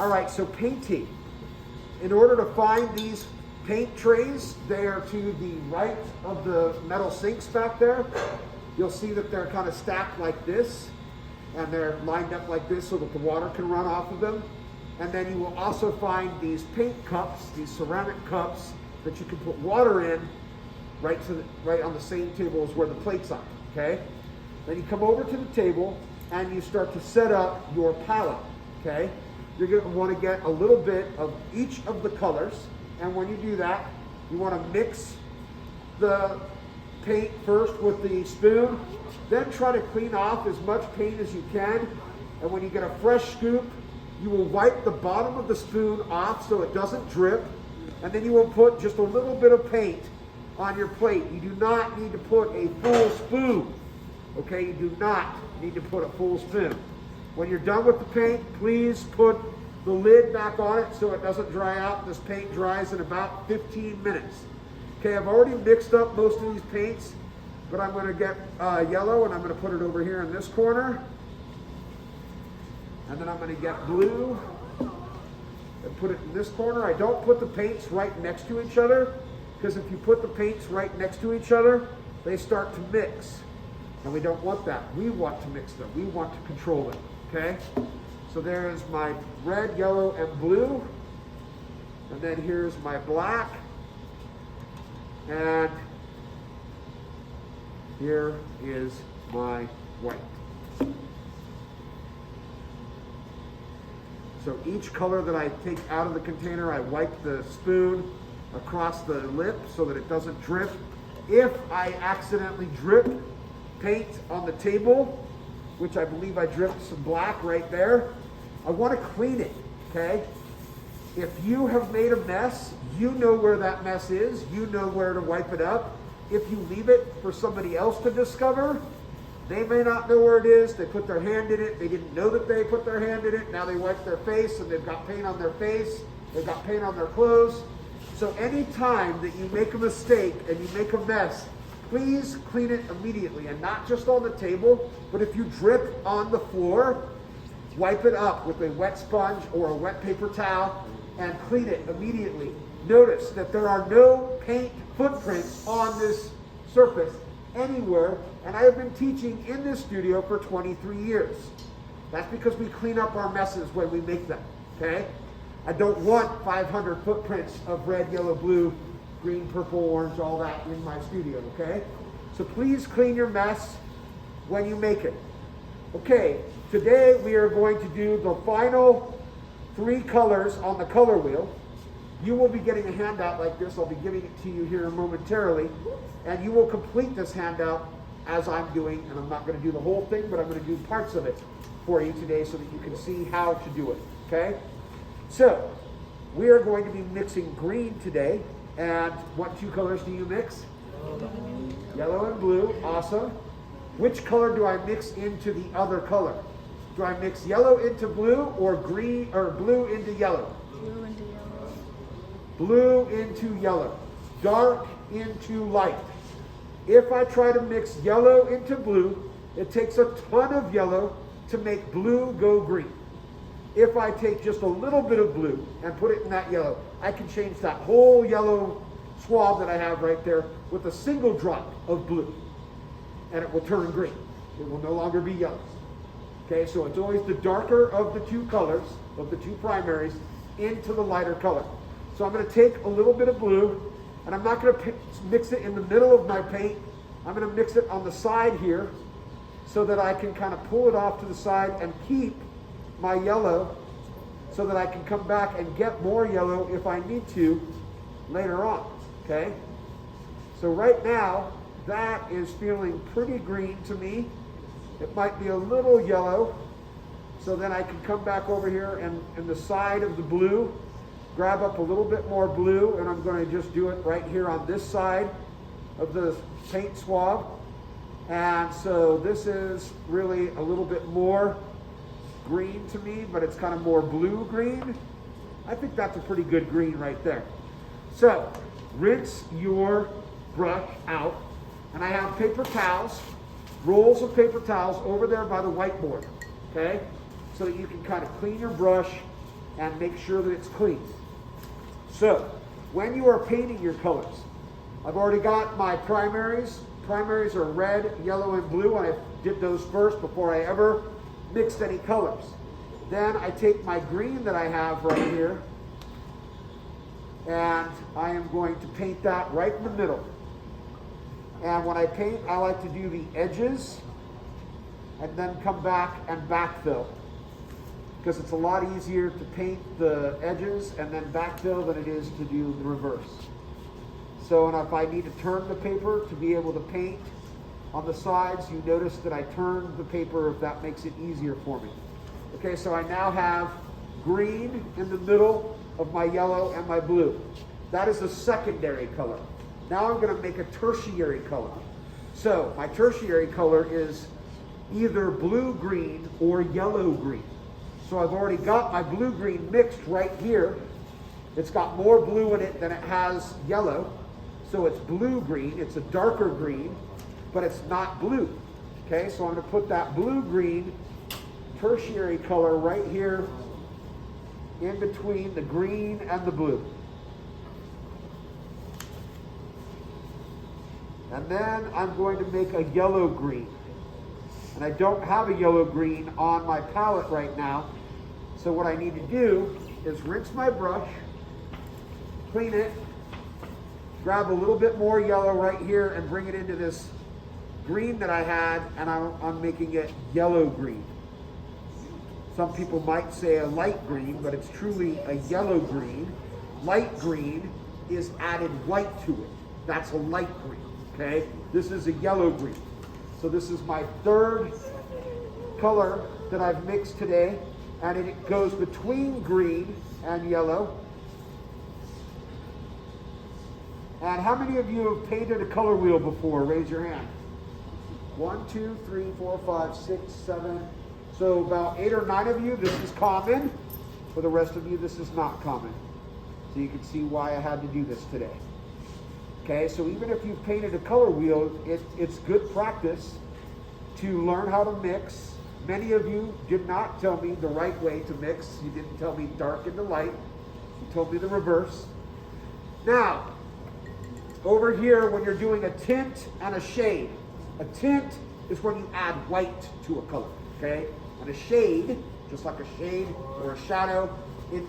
All right, so painting. In order to find these paint trays, they are to the right of the metal sinks back there. You'll see that they're kind of stacked like this, and they're lined up like this so that the water can run off of them. And then you will also find these paint cups, these ceramic cups that you can put water in right on the same table as where the plates are, okay? Then you come over to the table and you start to set up your palette, okay? You're going to want to get a little bit of each of the colors, and when you do that, you want to mix the paint first with the spoon, then try to clean off as much paint as you can, and when you get a fresh scoop, you will wipe the bottom of the spoon off so it doesn't drip, and then you will put just a little bit of paint on your plate. You do not need to put a full spoon, okay? You do not need to put a full spoon. When you're done with the paint, please put the lid back on it so it doesn't dry out. This paint dries in about 15 minutes. Okay, I've already mixed up most of these paints, but I'm going to get yellow and I'm going to put it over here in this corner. And then I'm going to get blue and put it in this corner. I don't put the paints right next to each other, because if you put the paints right next to each other, they start to mix. And we don't want that. We want to mix them. We want to control them, okay? So there's my red, yellow, and blue. And then here's my black. And here is my white. So each color that I take out of the container, I wipe the spoon across the lip so that it doesn't drip. If I accidentally drip paint on the table, which I believe I dripped some black right there, I want to clean it, okay? If you have made a mess, you know where that mess is, you know where to wipe it up. If you leave it for somebody else to discover, they may not know where it is, they put their hand in it, they didn't know that they put their hand in it, now they wipe their face and they've got paint on their face, they've got paint on their clothes. So any time that you make a mistake and you make a mess, please clean it immediately, and not just on the table, but if you drip on the floor, wipe it up with a wet sponge or a wet paper towel and clean it immediately. Notice that there are no paint footprints on this surface anywhere, and I have been teaching in this studio for 23 years. That's because we clean up our messes when we make them, okay? I don't want 500 footprints of red, yellow, blue, green, purple, orange, all that in my studio, okay? So please clean your mess when you make it. Okay, today we are going to do the final 3 colors on the color wheel. You will be getting a handout like this. I'll be giving it to you here momentarily, and you will complete this handout as I'm doing, and I'm not going to do the whole thing, but I'm going to do parts of it for you today so that you can see how to do it, okay? So, we are going to be mixing green today, and what 2 colors do you mix? Yellow and blue, awesome. Which color do I mix into the other color? Do I mix yellow into blue, or green, or blue into yellow? Blue into yellow. Blue into yellow. Dark into light. If I try to mix yellow into blue, it takes a ton of yellow to make blue go green. If I take just a little bit of blue and put it in that yellow, I can change that whole yellow swab that I have right there with a single drop of blue, and it will turn green. It will no longer be yellow. Okay, so it's always the darker of the 2 colors, of the 2 primaries, into the lighter color. So I'm going to take a little bit of blue, and I'm not going to mix it in the middle of my paint. I'm going to mix it on the side here so that I can kind of pull it off to the side and keep my yellow so that I can come back and get more yellow if I need to later on, okay? So right now, that is feeling pretty green to me. It might be a little yellow, so then I can come back over here and in the side of the blue, grab up a little bit more blue, and I'm going to just do it right here on this side of the paint swab. And so this is really a little bit more green to me, but it's kind of more blue-green. I think that's a pretty good green right there. So rinse your brush out, and I have paper towels, rolls of paper towels over there by the whiteboard, okay? So that you can kind of clean your brush and make sure that it's clean. So, when you are painting your colors, I've already got my primaries. Primaries are red, yellow, and blue, and I did those first before I ever mixed any colors. Then I take my green that I have right here, and I am going to paint that right in the middle. And when I paint, I like to do the edges and then come back and backfill, because it's a lot easier to paint the edges and then backfill than it is to do the reverse. So, and if I need to turn the paper to be able to paint on the sides, you notice that I turn the paper if that makes it easier for me. Okay, so I now have green in the middle of my yellow and my blue. That is a secondary color. Now I'm going to make a tertiary color. So my tertiary color is either blue-green or yellow-green. So I've already got my blue-green mixed right here. It's got more blue in it than it has yellow. So it's blue-green, it's a darker green, but it's not blue. Okay, so I'm going to put that blue-green tertiary color right here in between the green and the blue. And then I'm going to make a yellow-green. And I don't have a yellow-green on my palette right now. So what I need to do is rinse my brush, clean it, grab a little bit more yellow right here and bring it into this green that I had, and I'm making it yellow-green. Some people might say a light green, but it's truly a yellow-green. Light green is added white to it. That's a light green, okay? This is a yellow-green. So this is my third color that I've mixed today, and it goes between green and yellow. And how many of you have painted a color wheel before? Raise your hand. 1, 2, 3, 4, 5, 6, 7. So about 8 or 9 of you, this is common. For the rest of you, this is not common. So you can see why I had to do this today. Okay, so even if you've painted a color wheel, it's good practice to learn how to mix. Many of you did not tell me the right way to mix. You didn't tell me dark into light. You told me the reverse. Now, over here, when you're doing a tint and a shade, a tint is when you add white to a color, okay? And a shade, just like a shade or a shadow in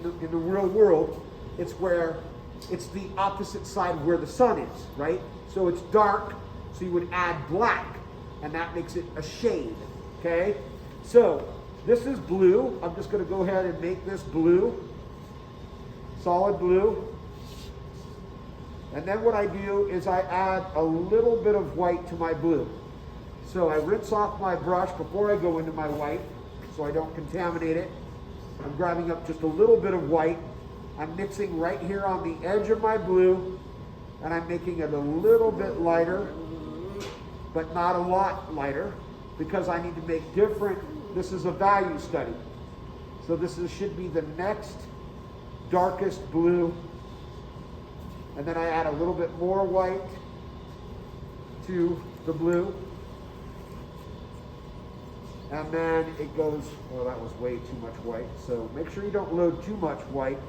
the real world, it's where it's the opposite side of where the sun is, right? So it's dark, so you would add black, and that makes it a shade, okay? So this is blue. I'm just going to go ahead and make this blue, solid blue. And then what I do is I add a little bit of white to my blue. So I rinse off my brush before I go into my white, so I don't contaminate it. I'm grabbing up just a little bit of white. I'm mixing right here on the edge of my blue, and I'm making it a little bit lighter, but not a lot lighter, because I need to make different. This is a value study. So this should be the next darkest blue. And then I add a little bit more white to the blue. And then it goes, well, that was way too much white. So make sure you don't load too much white.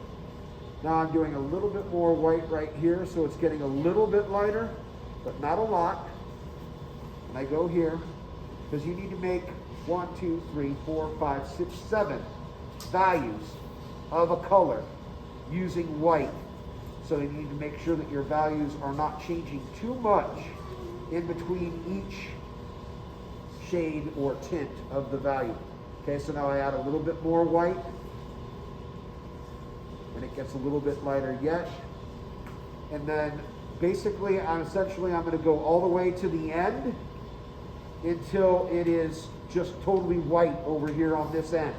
Now I'm doing a little bit more white right here, so it's getting a little bit lighter, but not a lot. And I go here, because you need to make 1, 2, 3, 4, 5, 6, 7 values of a color using white. So you need to make sure that your values are not changing too much in between each shade or tint of the value. Okay, so now I add a little bit more white, and it gets a little bit lighter yet. And then basically, I'm going to go all the way to the end until it is just totally white over here on this end.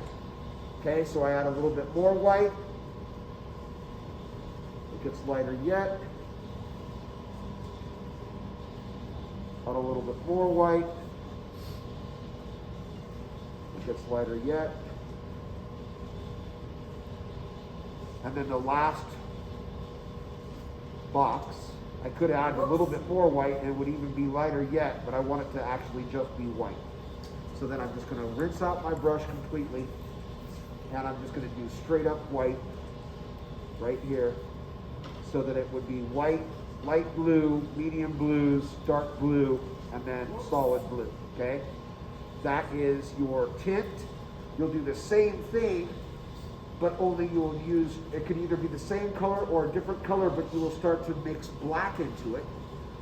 Okay, so I add a little bit more white. Gets lighter yet. Add a little bit more white. It gets lighter yet. And then the last box, I could add a little bit more white and it would even be lighter yet, but I want it to actually just be white. So then I'm just going to rinse out my brush completely. And I'm just going to do straight up white right here, so that it would be white, light blue, medium blues, dark blue, and then solid blue, okay? That is your tint. You'll do the same thing, but only you'll use, it could either be the same color or a different color, but you will start to mix black into it.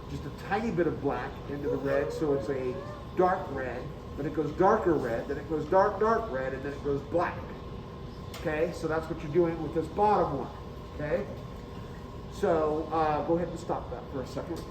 Just a tiny bit of black into the red, so it's a dark red, then it goes darker red, then it goes dark red, and then it goes black. Okay, so that's what you're doing with this bottom one, okay? So go ahead and stop that for a second.